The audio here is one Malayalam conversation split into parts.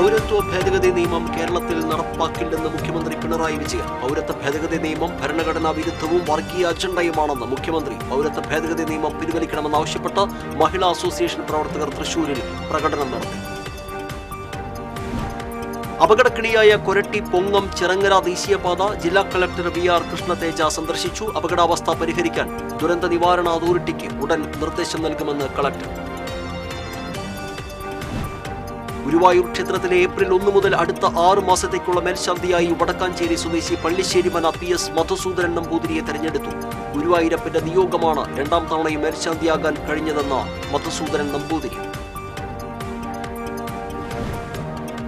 പൗരത്വ ഭേദഗതി നിയമം കേരളത്തിൽ നടപ്പാക്കില്ലെന്ന് മുഖ്യമന്ത്രി പിണറായി വിജയൻ. പൗരത്വ ഭേദഗതി നിയമം ഭരണഘടനാ വിരുദ്ധവും വർഗീയ അജണ്ടയുമാണെന്ന് മുഖ്യമന്ത്രി. പൗരത്വ ഭേദഗതി നിയമം പിൻവലിക്കണമെന്നാവശ്യപ്പെട്ട് മഹിളാ അസോസിയേഷൻ പ്രവർത്തകർ തൃശൂരിൽ പ്രകടനം നടത്തി. അപകടക്കിണിയായ കൊരട്ടി പൊങ്ങം ചിറങ്ങര ദേശീയപാത ജില്ലാ കളക്ടർ VR കൃഷ്ണതേജ സന്ദർശിച്ചു. അപകടാവസ്ഥ പരിഹരിക്കാൻ ദുരന്ത നിവാരണ അതോറിറ്റിക്ക് ഉടൻ നിർദ്ദേശം നൽകുമെന്ന് കളക്ടർ. ഗുരുവായൂർ ക്ഷേത്രത്തിലെ ഏപ്രിൽ 1 മുതൽ അടുത്ത 6 മാസത്തേക്കുള്ള മേൽശാന്തിയായി വടക്കാഞ്ചേരി സ്വദേശി പള്ളിശ്ശേരിമന PS മധുസൂദനൻ നമ്പൂതിരിയെ തെരഞ്ഞെടുത്തു. ഗുരുവായൂരപ്പന്റെ നിയോഗമാണ് 2ാം തവണയും മേൽശാന്തിയാകാൻ കഴിഞ്ഞതെന്ന മധുസൂദനൻ നമ്പൂതിരി.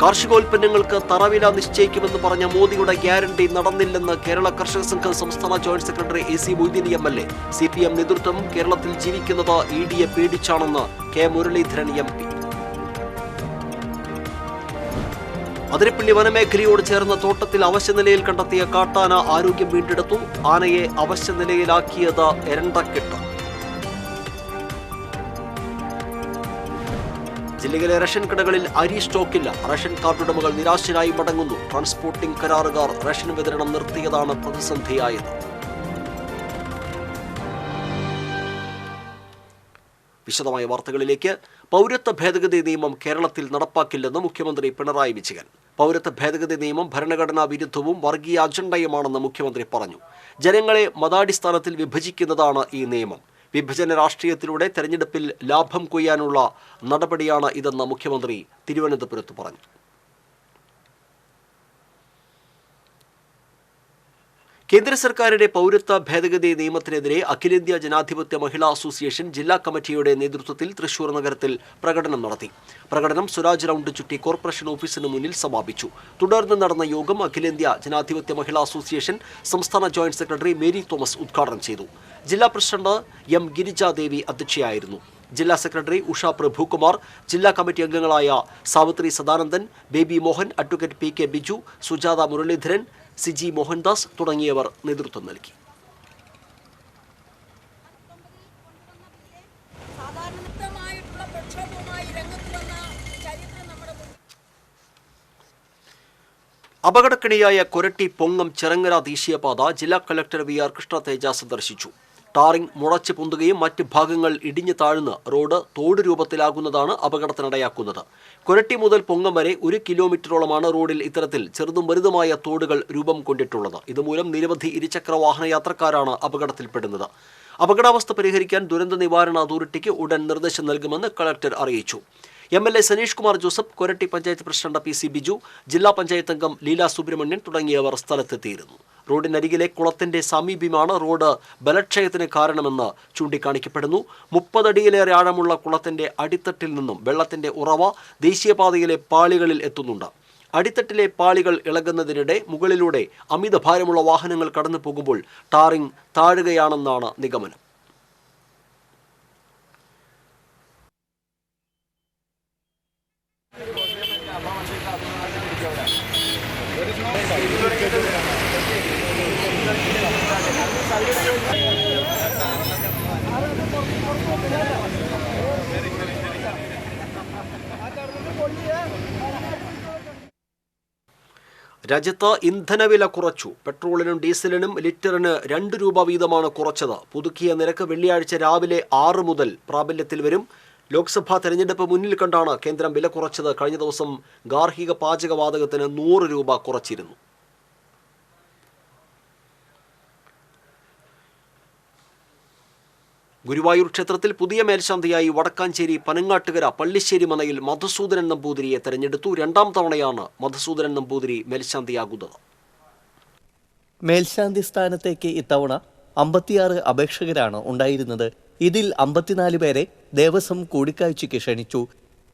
കാർഷികോൽപ്പന്നങ്ങൾക്ക് തറവില നിശ്ചയിക്കുമെന്ന് പറഞ്ഞ മോദിയുടെ ഗ്യാരണ്ടി നടന്നില്ലെന്ന് കേരള കർഷക സംഘം സംസ്ഥാന joint secretary AC Moideen MLA. CPM നേതൃത്വം കേരളത്തിൽ ജീവിക്കുന്നത് EDയെ പേടിച്ചാണെന്ന് K മുരളീധരൻ MP. അതിരപ്പള്ളി വനമേഖലയോട് ചേർന്ന തോട്ടത്തിൽ അവശ്യനിലയിൽ കണ്ടെത്തിയ കാട്ടാന ആരോഗ്യം വീണ്ടെടുത്തു. ആനയെ അവശ്യനിലയിലാക്കിയത് എരണ്ടക്കെട്ട്. ജില്ലയിലെ റേഷൻ കടകളിൽ അരി സ്റ്റോക്കില്ല. റേഷൻ കാർഡ് ഉടമകൾ നിരാശരായി മടങ്ങുന്നു. ട്രാൻസ്പോർട്ടിംഗ് കരാറുകാർ റേഷൻ വിതരണം നിർത്തിയതാണ് പ്രതിസന്ധിയായത്. വിശദമായ വാർത്തകളിലേക്ക്. പൗരത്വ ഭേദഗതി നിയമം കേരളത്തിൽ നടപ്പാക്കില്ലെന്ന് മുഖ്യമന്ത്രി പിണറായി വിജയൻ. പൗരത്വ ഭേദഗതി നിയമം ഭരണഘടനാ വിരുദ്ധവും വർഗീയ അജണ്ടയുമാണെന്ന് മുഖ്യമന്ത്രി പറഞ്ഞു. ജനങ്ങളെ മതാടിസ്ഥാനത്തിൽ വിഭജിക്കുന്നതാണ് ഈ നിയമം. വിഭജന രാഷ്ട്രീയത്തിലൂടെ തെരഞ്ഞെടുപ്പിൽ ലാഭം കൊയ്യാനുള്ള നടപടിയാണ് ഇതെന്ന് മുഖ്യമന്ത്രി തിരുവനന്തപുരത്ത് പറഞ്ഞു. കേന്ദ്ര സർക്കാരിന്റെ പൗരത്വ ഭേദഗതി നിയമത്തിനെതിരെ അഖിലേന്ത്യാ ജനാധിപത്യ മഹിളാ അസോസിയേഷൻ ജില്ലാ കമ്മിറ്റിയുടെ നേതൃത്വത്തിൽ തൃശൂർ നഗരത്തിൽ പ്രകടനം നടത്തി. പ്രകടനം സ്വരാജ് റൗണ്ട് ചുറ്റി കോർപ്പറേഷൻ ഓഫീസിന് മുന്നിൽ സമാപിച്ചു. തുടർന്ന് നടന്ന യോഗം അഖിലേന്ത്യാ ജനാധിപത്യ മഹിളാ അസോസിയേഷൻ സംസ്ഥാന ജോയിന്റ് സെക്രട്ടറി മേരി തോമസ് ഉദ്ഘാടനം ചെയ്തു. ജില്ലാ പ്രസിഡന്റ് M ഗിരിജാദേവി അധ്യക്ഷയായിരുന്നു. ജില്ലാ സെക്രട്ടറി ഉഷ പ്രഭുകുമാർ, ജില്ലാ കമ്മിറ്റി അംഗങ്ങളായ സാവിത്രി സദാനന്ദൻ, ബേബി മോഹൻ, അഡ്വക്കേറ്റ് PK ബിജു, സുജാത മുരളീധരൻ, സിജി മോഹൻദാസ് തുടങ്ങിയവർ നേതൃത്വം നൽകി. അപകടക്കിണിയായ കൊരട്ടി പൊങ്ങം ചിറങ്ങര ദേശീയപാത ജില്ലാ കളക്ടർ VR കൃഷ്ണതേജ സന്ദർശിച്ചു. ടാറിംഗ് മുളച്ച് പൊന്തുകയും മറ്റ് ഭാഗങ്ങൾ ഇടിഞ്ഞു താഴ്ന്ന് റോഡ് തോട് രൂപത്തിലാകുന്നതാണ് അപകടത്തിനിടയാക്കുന്നത്. കൊരട്ടി മുതൽ പൊങ്ങം വരെ 1 കിലോമീറ്ററോളമാണ് റോഡിൽ ഇത്തരത്തിൽ ചെറുതും വലുതുമായ തോടുകൾ രൂപം കൊണ്ടിട്ടുള്ളത്. ഇതുമൂലം നിരവധി ഇരുചക്ര വാഹന യാത്രക്കാരാണ് അപകടത്തിൽപ്പെടുന്നത്. അപകടാവസ്ഥ പരിഹരിക്കാൻ ദുരന്ത നിവാരണ അതോറിറ്റിക്ക് ഉടൻ നിർദ്ദേശം നൽകുമെന്ന് കളക്ടർ അറിയിച്ചു. MLA Saneesh Kumar Joseph, Koratty panchayat president PC Biju, ജില്ലാ പഞ്ചായത്ത് അംഗം ലീല സുബ്രഹ്മണ്യൻ തുടങ്ങിയവർ സ്ഥലത്തെത്തിയിരുന്നു. റോഡിനരികിലെ കുളത്തിന്റെ സമീപമാണ് റോഡ് ബലക്ഷയത്തിന് കാരണമെന്ന് ചൂണ്ടിക്കാണിക്കപ്പെടുന്നു. 30 അടിയിലേറെ ആഴമുള്ള കുളത്തിന്റെ അടിത്തട്ടിൽ നിന്നും വെള്ളത്തിന്റെ ഉറവ ദേശീയപാതയിലെ പാളികളിൽ എത്തുന്നുണ്ട്. അടിത്തട്ടിലെ പാളികൾ ഇളകുന്നതിനിടെ മുകളിലൂടെ അമിതഭാരമുള്ള വാഹനങ്ങൾ കടന്നു പോകുമ്പോൾ ടാറിംഗ് താഴുകയാണെന്നാണ് നിഗമനം. രാജ്യത്ത് ഇന്ധനവില കുറച്ചു. പെട്രോളിനും ഡീസലിനും ലിറ്ററിന് 2 രൂപ വീതമാണ് കുറച്ചത്. പുതുക്കിയ നിരക്ക് വെള്ളിയാഴ്ച രാവിലെ 6 മുതൽ പ്രാബല്യത്തിൽ വരും. ലോക്സഭാ തെരഞ്ഞെടുപ്പ് മുന്നിൽ കണ്ടാണ് കേന്ദ്രം വില കുറച്ചത്. കഴിഞ്ഞ ദിവസം ഗാർഹിക പാചകവാതകത്തിന് 100 രൂപ കുറച്ചിരുന്നു. ഗുരുവായൂർ ക്ഷേത്രത്തിൽ പുതിയ മേൽശാന്തിയായി വടക്കാഞ്ചേരി പനങ്ങാട്ടുകര പള്ളിശ്ശേരിമനയിൽ മധുസൂദനൻ നമ്പൂതിരിയെ തെരഞ്ഞെടുത്തു. 2ാം തവണയാണ് മധുസൂദനൻ നമ്പൂതിരി മേൽശാന്തിയാകുന്നത്. മേൽശാന്തി സ്ഥാനത്തേക്ക് ഇത്തവണ 56 അപേക്ഷകരാണ് ഉണ്ടായിരുന്നത്. ഇതിൽ 54 പേരെ ദേവസ്വം കൂടിക്കാഴ്ചയ്ക്ക് ക്ഷണിച്ചു.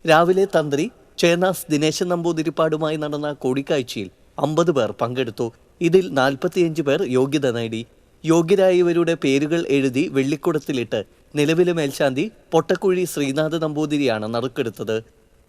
രാവിലെ തന്ത്രി ചേനാസ് ദിനേശൻ നമ്പൂതിരിപ്പാടുമായി നടന്ന കൂടിക്കാഴ്ചയിൽ 50 പേർ പങ്കെടുത്തു. ഇതിൽ 45 പേർ യോഗ്യത നേടി. യോഗ്യരായവരുടെ പേരുകൾ എഴുതി വെള്ളിക്കുടത്തിലിട്ട് നിലവിലെ മേൽശാന്തി പൊട്ടക്കുഴി ശ്രീനാഥ നമ്പൂതിരിയാണ് നറുക്കെടുത്തത്.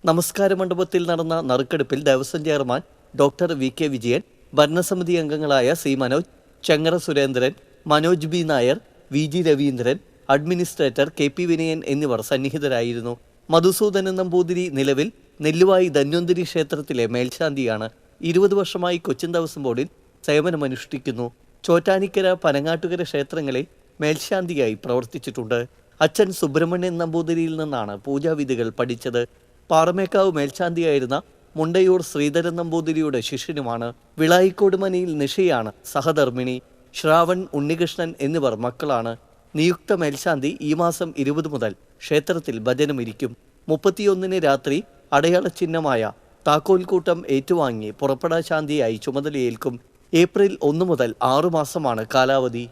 നമസ്കാര മണ്ഡപത്തിൽ നടന്ന നറുക്കെടുപ്പിൽ Devaswom chairman doctor VK Vijayan, ഭരണസമിതി അംഗങ്ങളായ C Manoj, Chengara Surendran, Manoj B Nair, VG Raveendran, administrator KP Vinayan എന്നിവർ സന്നിഹിതരായിരുന്നു. മധുസൂദനൻ നമ്പൂതിരി നിലവിൽ നെല്ലുവായി ധന്വന്തരി ക്ഷേത്രത്തിലെ മേൽശാന്തിയാണ്. 20 വർഷമായി കൊച്ചിൻ ദേവസ്വം ബോർഡിൽ സേവനമനുഷ്ഠിക്കുന്നു. ചോറ്റാനിക്കര, പനങ്ങാട്ടുകര ക്ഷേത്രങ്ങളിൽ മേൽശാന്തിയായി പ്രവർത്തിച്ചിട്ടുണ്ട്. അച്ഛൻ സുബ്രഹ്മണ്യൻ നമ്പൂതിരിയിൽ നിന്നാണ് പൂജാവിധികൾ പഠിച്ചത്. പാറമേക്കാവ് മേൽശാന്തിയായിരുന്ന മുണ്ടയൂർ ശ്രീധരൻ നമ്പൂതിരിയുടെ ശിഷ്യനുമാണ്. വിളായിക്കോട് മനയിൽ നിഷയാണ് സഹധർമ്മിണി. ശ്രാവൺ, ഉണ്ണികൃഷ്ണൻ എന്നിവർ മക്കളാണ്. നിയുക്ത മേൽശാന്തി ഈ മാസം 20 മുതൽ ക്ഷേത്രത്തിൽ ഭജനമിരിക്കും. 31 രാത്രി അടയാള ചിഹ്നമായ താക്കോൽക്കൂട്ടം ഏറ്റുവാങ്ങി പുറപ്പെടാ ശാന്തിയായി ചുമതലയേൽക്കും. ഏപ്രിൽ 1 മുതൽ 6 മാസമാണ് കാലാവധി.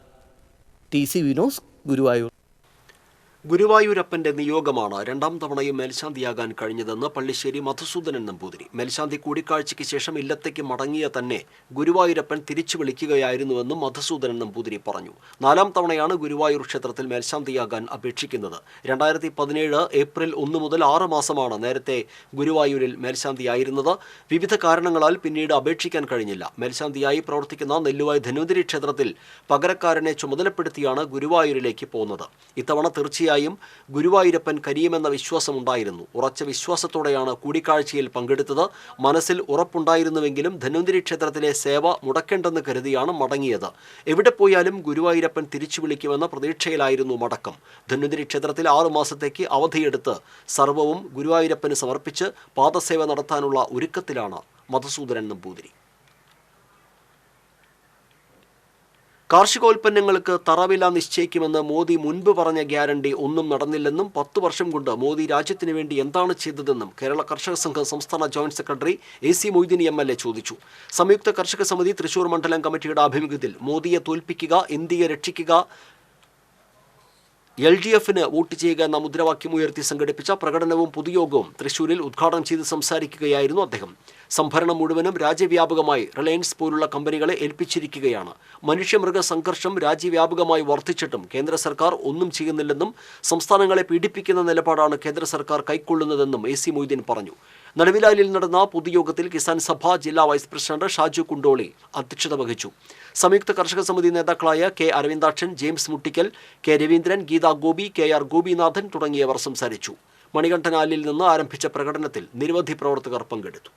TCV news, Guruvayur. ഗുരുവായൂരപ്പന്റെ നിയോഗമാണ് രണ്ടാം തവണയും മേൽശാന്തിയാകാൻ കഴിഞ്ഞതെന്ന് പള്ളിശ്ശേരി മധുസൂദനൻ നമ്പൂതിരി. മേൽശാന്തി കൂടിക്കാഴ്ചയ്ക്ക് ശേഷം ഇല്ലത്തേക്ക് മടങ്ങിയ തന്നെ ഗുരുവായൂരപ്പൻ തിരിച്ചു വിളിക്കുകയായിരുന്നുവെന്നും മധുസൂദനൻ നമ്പൂതിരി പറഞ്ഞു. 4ാം തവണയാണ് ഗുരുവായൂർ ക്ഷേത്രത്തിൽ മേൽശാന്തിയാകാൻ അപേക്ഷിക്കുന്നത്. 2017 ഏപ്രിൽ 1 മുതൽ 6 മാസമാണ് നേരത്തെ ഗുരുവായൂരിൽ മേൽശാന്തിയായിരുന്നത്. വിവിധ കാരണങ്ങളാൽ പിന്നീട് അപേക്ഷിക്കാൻ കഴിഞ്ഞില്ല. മേൽശാന്തിയായി പ്രവർത്തിക്കുന്ന നെല്ലുവായി ധന്വന്തരി ക്ഷേത്രത്തിൽ പകരക്കാരനെ ചുമതലപ്പെടുത്തിയാണ് ഗുരുവായൂരിലേക്ക് പോകുന്നത്. ഇത്തവണ തീർച്ചയായും ഗുരുവായൂരപ്പൻ കരിയുമെന്ന വിശ്വാസമുണ്ടായിരുന്നു. ഉറച്ച വിശ്വാസത്തോടെയാണ് കൂടിക്കാഴ്ചയിൽ പങ്കെടുത്തത്. മനസ്സിൽ ഉറപ്പുണ്ടായിരുന്നുവെങ്കിലും ധന്വന്തരി ക്ഷേത്രത്തിലെ സേവ മുടക്കേണ്ടെന്ന് കരുതിയാണ് മടങ്ങിയത്. എവിടെ പോയാലും ഗുരുവായൂരപ്പൻ തിരിച്ചു വിളിക്കുമെന്ന പ്രതീക്ഷയിലായിരുന്നു മടക്കം. ധന്വന്തരി ക്ഷേത്രത്തിൽ 6 മാസത്തേക്ക് അവധിയെടുത്ത് സർവ്വവും ഗുരുവായൂരപ്പന് സമർപ്പിച്ച് പാദസേവ നടത്താനുള്ള ഒരുക്കത്തിലാണ് മധുസൂദനൻ നമ്പൂതിരി. കാർഷികോൽപ്പന്നങ്ങൾക്ക് തറവില നിശ്ചയിക്കുമെന്ന് മോദി മുൻപ് പറഞ്ഞ ഗ്യാരണ്ടി ഒന്നും നടന്നില്ലെന്നും 10 വർഷം കൊണ്ട് മോദി രാജ്യത്തിന് വേണ്ടി എന്താണ് ചെയ്തതെന്നും കേരള കർഷക സംഘം സംസ്ഥാന joint secretary AC Moideen MLA ചോദിച്ചു. സംയുക്ത കർഷക സമിതി തൃശൂർ മണ്ഡലം കമ്മിറ്റിയുടെ ആഭിമുഖ്യത്തിൽ മോദിയെ തോൽപ്പിക്കുക, ഇന്ത്യയെ രക്ഷിക്കുക, LDFന് വോട്ട് ചെയ്യുക എന്ന മുദ്രാവാക്യം ഉയർത്തി സംഘടിപ്പിച്ച പ്രകടനവും പൊതുയോഗവും തൃശൂരിൽ ഉദ്ഘാടനം ചെയ്ത് സംസാരിക്കുകയായിരുന്നു അദ്ദേഹം. സംഭരണം മുഴുവനും രാജ്യവ്യാപകമായി റിലയൻസ് പോലുള്ള കമ്പനികളെ ഏൽപ്പിച്ചിരിക്കുകയാണ്. മനുഷ്യമൃഗ സംഘർഷം രാജ്യവ്യാപകമായി വർദ്ധിച്ചിട്ടും കേന്ദ്ര സർക്കാർ ഒന്നും ചെയ്യുന്നില്ലെന്നും സംസ്ഥാനങ്ങളെ പീഡിപ്പിക്കുന്ന നിലപാടാണ് കേന്ദ്ര സർക്കാർ കൈക്കൊള്ളുന്നതെന്നും AC മൊയ്തീൻ പറഞ്ഞു. നടുവിലാലിൽ നടന്ന പൊതുയോഗത്തിൽ കിസാൻ സഭ ജില്ലാ വൈസ് പ്രസിഡന്റ് ഷാജു കുണ്ടോളി അധ്യക്ഷത വഹിച്ചു. സംയുക്ത കർഷക സമിതി നേതാക്കളായ K Aravindakshan, James Muttikkal, K Raveendran, Geetha Gopi, KR Gopinathan തുടങ്ങിയവർ സംസാരിച്ചു. മണികണ്ഠനാലിൽ നിന്ന് ആരംഭിച്ച പ്രകടനത്തിൽ നിരവധി പ്രവർത്തകർ പങ്കെടുത്തു.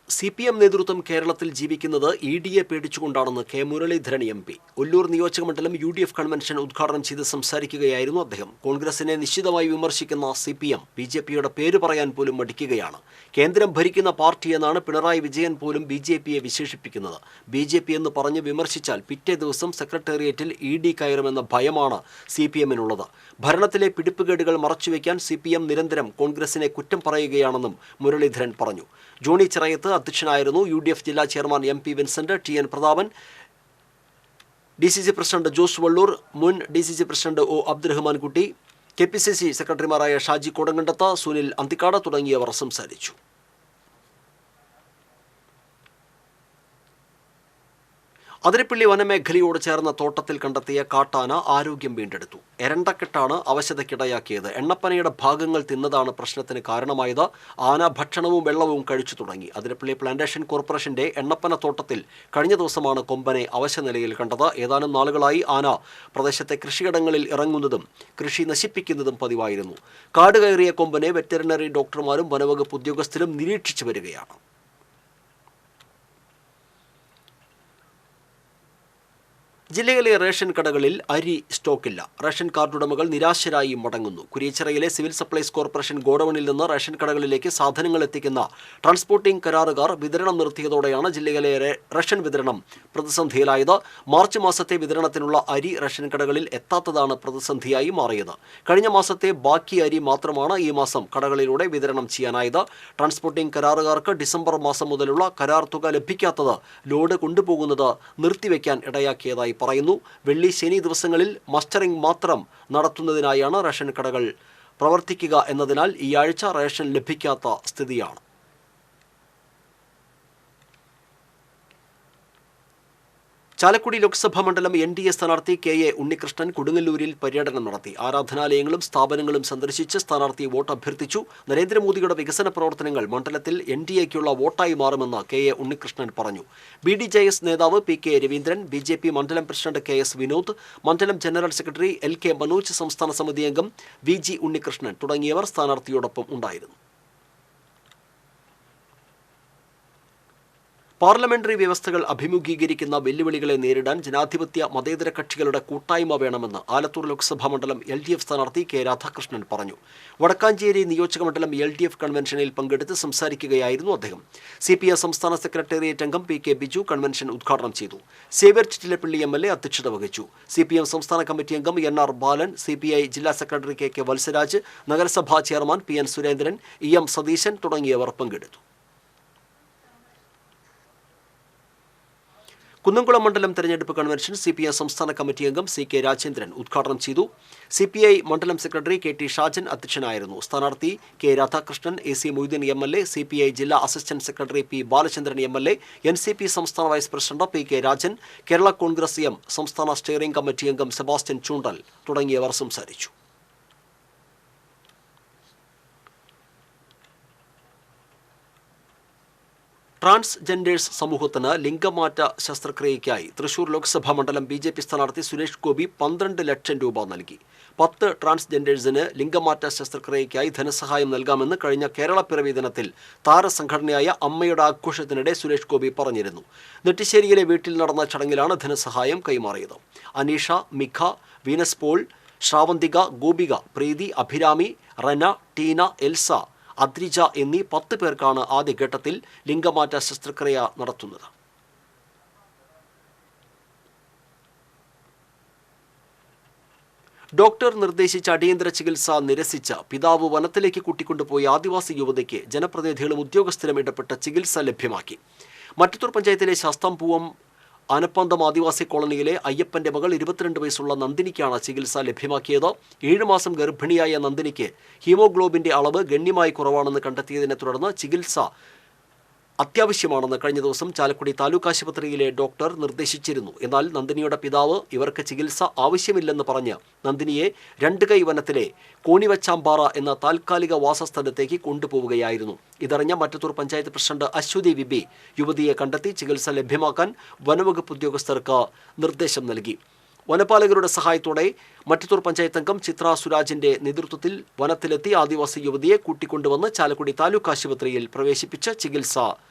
CPM നേതൃത്വം കേരളത്തിൽ ജീവിക്കുന്നത് EDയെ പേടിച്ചുകൊണ്ടാണെന്ന് K മുരളീധരൻ MP. ഒല്ലൂർ നിയോജകമണ്ഡലം UDF കൺവെൻഷൻ ഉദ്ഘാടനം ചെയ്ത് സംസാരിക്കുകയായിരുന്നു അദ്ദേഹം. കോൺഗ്രസിനെ നിശ്ചിതമായി വിമർശിക്കുന്ന CPM BJPയുടെ പേര് പറയാൻ പോലും മടിക്കുകയാണ്. കേന്ദ്രം ഭരിക്കുന്ന പാർട്ടിയെന്നാണ് പിണറായി വിജയൻ പോലും BJPയെ വിശേഷിപ്പിക്കുന്നത്. BJP എന്ന് പറഞ്ഞ് വിമർശിച്ചാൽ പിറ്റേ ദിവസം സെക്രട്ടേറിയറ്റിൽ ED കയറുമെന്ന ഭയമാണ് CPMനുള്ളത്. ഭരണത്തിലെ പിടിപ്പുകേടുകൾ മറച്ചുവെക്കാൻ CPM നിരന്തരം കോൺഗ്രസിനെ കുറ്റം പറയുകയാണെന്നും മുരളീധരൻ പറഞ്ഞു. ജോണി ചിറയത്ത് അധ്യക്ഷനായിരുന്നു. UDF ജില്ലാ chairman MP Vincent, TN Prathapan, DCC president Jose Vallur, മുൻ DCC പ്രസിഡന്റ് O അബ്ദുറഹ്മാൻ കുട്ടി, KPCC സെക്രട്ടറിമാരായ ഷാജി കോടങ്കണ്ടത്ത്, സുനിൽ അന്തിക്കാട് തുടങ്ങിയവർ സംസാരിച്ചു. അതിരപ്പള്ളി വനമേഖലയോട് ചേർന്ന തോട്ടത്തിൽ കണ്ടെത്തിയ കാട്ടാന ആരോഗ്യം വീണ്ടെടുത്തു. എരണ്ടക്കെട്ടാണ് അവശതയ്ക്കിടയാക്കിയത്. എണ്ണപ്പനയുടെ ഭാഗങ്ങൾ തിന്നതാണ് പ്രശ്നത്തിന് കാരണമായത്. ആന ഭക്ഷണവും വെള്ളവും കഴിച്ചു തുടങ്ങി. അതിരപ്പള്ളി പ്ലാന്റേഷൻ കോർപ്പറേഷന്റെ എണ്ണപ്പന തോട്ടത്തിൽ കഴിഞ്ഞ ദിവസമാണ് കൊമ്പനെ അവശനിലയിൽ കണ്ടത്. ഏതാനും നാളുകളായി ആന പ്രദേശത്തെ കൃഷിയിടങ്ങളിൽ ഇറങ്ങുന്നതും കൃഷി നശിപ്പിക്കുന്നതും പതിവായിരുന്നു. കാട് കയറിയ കൊമ്പനെ വെറ്ററിനറി ഡോക്ടർമാരും വനവകുപ്പ് ഉദ്യോഗസ്ഥരും നിരീക്ഷിച്ചു വരികയാണ്. ജില്ലയിലെ റേഷൻ കടകളിൽ അരി സ്റ്റോക്കില്ല. റേഷൻ കാർഡ് ഉടമകൾ നിരാശരായി മടങ്ങുന്നു. കുരിയച്ചിറയിലെ സിവിൽ സപ്ലൈസ് കോർപ്പറേഷൻ ഗോഡൌണിൽ നിന്ന് റേഷൻ കടകളിലേക്ക് സാധനങ്ങൾ എത്തിക്കുന്ന ട്രാൻസ്പോർട്ടിംഗ് കരാറുകാർ വിതരണം നിർത്തിയതോടെയാണ് ജില്ലയിലെ റേഷൻ വിതരണം പ്രതിസന്ധിയിലായത്. മാർച്ച് മാസത്തെ വിതരണത്തിനുള്ള അരി റേഷൻ കടകളിൽ എത്താത്തതാണ് പ്രതിസന്ധിയായി മാറിയത്. കഴിഞ്ഞ മാസത്തെ ബാക്കി അരി മാത്രമാണ് ഈ മാസം കടകളിലൂടെ വിതരണം ചെയ്യാനായത്. ട്രാൻസ്പോർട്ടിംഗ് കരാറുകാർക്ക് ഡിസംബർ മാസം മുതലുള്ള കരാർ തുക ലഭിക്കാത്തത് ലോഡ് കൊണ്ടുപോകുന്നത് നിർത്തിവെക്കാൻ ഇടയാക്കിയതായി പറയുന്നു. വെള്ളി, ശനി ദിവസങ്ങളിൽ മസ്റ്ററിംഗ് മാത്രം നടത്തുന്നതിനായാണ് റേഷൻ കടകൾ പ്രവർത്തിക്കുക എന്നതിനാൽ ഈ ആഴ്ച റേഷൻ ലഭിക്കാത്ത സ്ഥിതിയാണ്. ചാലക്കുടി ലോക്സഭാ മണ്ഡലം NDA സ്ഥാനാർത്ഥി KA ഉണ്ണികൃഷ്ണൻ കൊടുങ്ങല്ലൂരിൽ പര്യടനം നടത്തി. ആരാധനാലയങ്ങളും സ്ഥാപനങ്ങളും സന്ദർശിച്ച് സ്ഥാനാർത്ഥി വോട്ട് അഭ്യർത്ഥിച്ചു. നരേന്ദ്രമോദിയുടെ വികസന പ്രവർത്തനങ്ങൾ മണ്ഡലത്തിൽ NDAയ്ക്കുള്ള വോട്ടായി മാറുമെന്ന് KA ഉണ്ണികൃഷ്ണൻ പറഞ്ഞു. BDJS നേതാവ് PK രവീന്ദ്രൻ, BJP മണ്ഡലം പ്രസിഡന്റ് KS വിനോദ്, മണ്ഡലം ജനറൽ സെക്രട്ടറി LK മനോജ്, സംസ്ഥാന സമിതി അംഗം VG ഉണ്ണികൃഷ്ണൻ തുടങ്ങിയവർ സ്ഥാനാർത്ഥിയോടൊപ്പം ഉണ്ടായിരുന്നു. പാർലമെന്ററി വ്യവസ്ഥകൾ അഭിമുഖീകരിക്കുന്ന വെല്ലുവിളികളെ നേരിടാൻ ജനാധിപത്യ മതേതര കക്ഷികളുടെ കൂട്ടായ്മ വേണമെന്ന് ആലത്തൂർ ലോക്സഭാ മണ്ഡലം LDF സ്ഥാനാർത്ഥി K രാധാകൃഷ്ണൻ പറഞ്ഞു. വടക്കാഞ്ചേരി നിയോജക മണ്ഡലം LDF കൺവെൻഷനിൽ പങ്കെടുത്ത് സംസാരിക്കുകയായിരുന്നു അദ്ദേഹം. CPI സംസ്ഥാന സെക്രട്ടേറിയറ്റ് അംഗം PK ബിജു കൺവെൻഷൻ ഉദ്ഘാടനം ചെയ്തു. സേവ്യർ ചിറ്റിലപ്പള്ളി MLA അധ്യക്ഷത വഹിച്ചു. CPM സംസ്ഥാന കമ്മിറ്റി അംഗം NR ബാലൻ, CPI ജില്ലാ സെക്രട്ടറി KK വത്സരാജ്, നഗരസഭാ chairman PN Surendran, EM Satheesan തുടങ്ങിയവർ പങ്കെടുത്തു. കുന്നംകുളം മണ്ഡലം തെരഞ്ഞെടുപ്പ് കൺവെൻഷൻ CPI സംസ്ഥാന കമ്മിറ്റി അംഗം CK രാജേന്ദ്രൻ ഉദ്ഘാടനം ചെയ്തു. CPI മണ്ഡലം സെക്രട്ടറി KT ഷാജൻ അധ്യക്ഷനായിരുന്നു. സ്ഥാനാർത്ഥി K Radhakrishnan, AC Moideen MLA, CPI ജില്ലാ assistant secretary P Balachandran MLA, NCP സംസ്ഥാന vice president PK Rajan, Kerala Congress M സംസ്ഥാന സ്റ്റിയറിംഗ് കമ്മിറ്റി അംഗം സെബാസ്റ്റ്യൻ ചൂണ്ടൽ തുടങ്ങിയവർ സംസാരിച്ചു. ട്രാൻസ്ജെൻഡേഴ്സ് സമൂഹത്തിന് ലിംഗമാറ്റ ശസ്ത്രക്രിയയ്ക്കായി തൃശൂർ ലോക്സഭാ മണ്ഡലം BJP സ്ഥാനാർത്ഥി സുരേഷ് ഗോപി 12 ലക്ഷം രൂപ നൽകി. 10 ട്രാൻസ്ജെൻഡേഴ്സിന് ലിംഗമാറ്റ ശസ്ത്രക്രിയയ്ക്കായി ധനസഹായം നൽകാമെന്ന് കഴിഞ്ഞ കേരള പിറവി ദിനത്തിൽ താരസംഘടനയായ അമ്മയുടെ ആഘോഷത്തിനിടെ സുരേഷ് ഗോപി പറഞ്ഞിരുന്നു. നെട്ടിശ്ശേരിയിലെ വീട്ടിൽ നടന്ന ചടങ്ങിലാണ് ധനസഹായം കൈമാറിയത്. അനീഷ, മിഖ, വീനസ് പോൾ, ശ്രാവന്തിക, ഗോപിക, പ്രീതി, അഭിരാമി, റന, ടീന, എൽസ, അദ്രിജ എന്നീ 10 പേർക്കാണ് ആദ്യഘട്ടത്തിൽ ലിംഗമാറ്റ ശസ്ത്രക്രിയ നടത്തുന്നത്. ഡോക്ടർ നിർദ്ദേശിച്ച അടിയന്തര ചികിത്സ നിരസിച്ച പിതാവ് വനത്തിലേക്ക് കൂട്ടിക്കൊണ്ടുപോയ ആദിവാസി യുവതിക്ക് ജനപ്രതിനിധികളും ഉദ്യോഗസ്ഥരും ഇടപെട്ട ചികിത്സ ലഭ്യമാക്കി. മറ്റത്തൂർ പഞ്ചായത്തിലെ ശാസ്താംപൂവം ആനപ്പന്തം ആദിവാസി കോളനിയിലെ അയ്യപ്പന്റെ മകൾ 22 വയസ്സുള്ള നന്ദിനിക്കാണ് ചികിത്സ ലഭ്യമാക്കിയത്. 7 മാസം ഗർഭിണിയായ നന്ദിനിക്ക് ഹീമോഗ്ലോബിന്റെ അളവ് ഗണ്യമായി കുറവാണെന്ന് കണ്ടെത്തിയതിനെ തുടർന്ന് ചികിത്സ അത്യാവശ്യമാണെന്ന് കഴിഞ്ഞ ദിവസം ചാലക്കുടി താലൂക്ക് ആശുപത്രിയിലെ ഡോക്ടർ നിർദ്ദേശിച്ചിരുന്നു. എന്നാൽ നന്ദിനിയുടെ പിതാവ് ഇവർക്ക് ചികിത്സ ആവശ്യമില്ലെന്ന് പറഞ്ഞ് നന്ദിനിയെ രണ്ടുകൈ വനത്തിലെ കോണിവച്ചാമ്പാറ എന്ന താൽക്കാലിക വാസസ്ഥലത്തേക്ക് കൊണ്ടുപോവുകയായിരുന്നു. ഇതറിഞ്ഞ മറ്റത്തൂർ പഞ്ചായത്ത് പ്രസിഡന്റ് അശ്വതി വിബി യുവതിയെ കണ്ടെത്തി ചികിത്സ ലഭ്യമാക്കാൻ വനവകുപ്പ് ഉദ്യോഗസ്ഥർക്ക് നിർദ്ദേശം നൽകി. വനപാലകരുടെ സഹായത്തോടെ മറ്റത്തൂർ പഞ്ചായത്ത് അംഗം ചിത്ര സുരാജിന്റെ നേതൃത്വത്തിൽ വനത്തിലെത്തി ആദിവാസി യുവതിയെ കൂട്ടിക്കൊണ്ടുവന്ന് ചാലക്കുടി താലൂക്ക് ആശുപത്രിയിൽ പ്രവേശിപ്പിച്ച് ചികിത്സ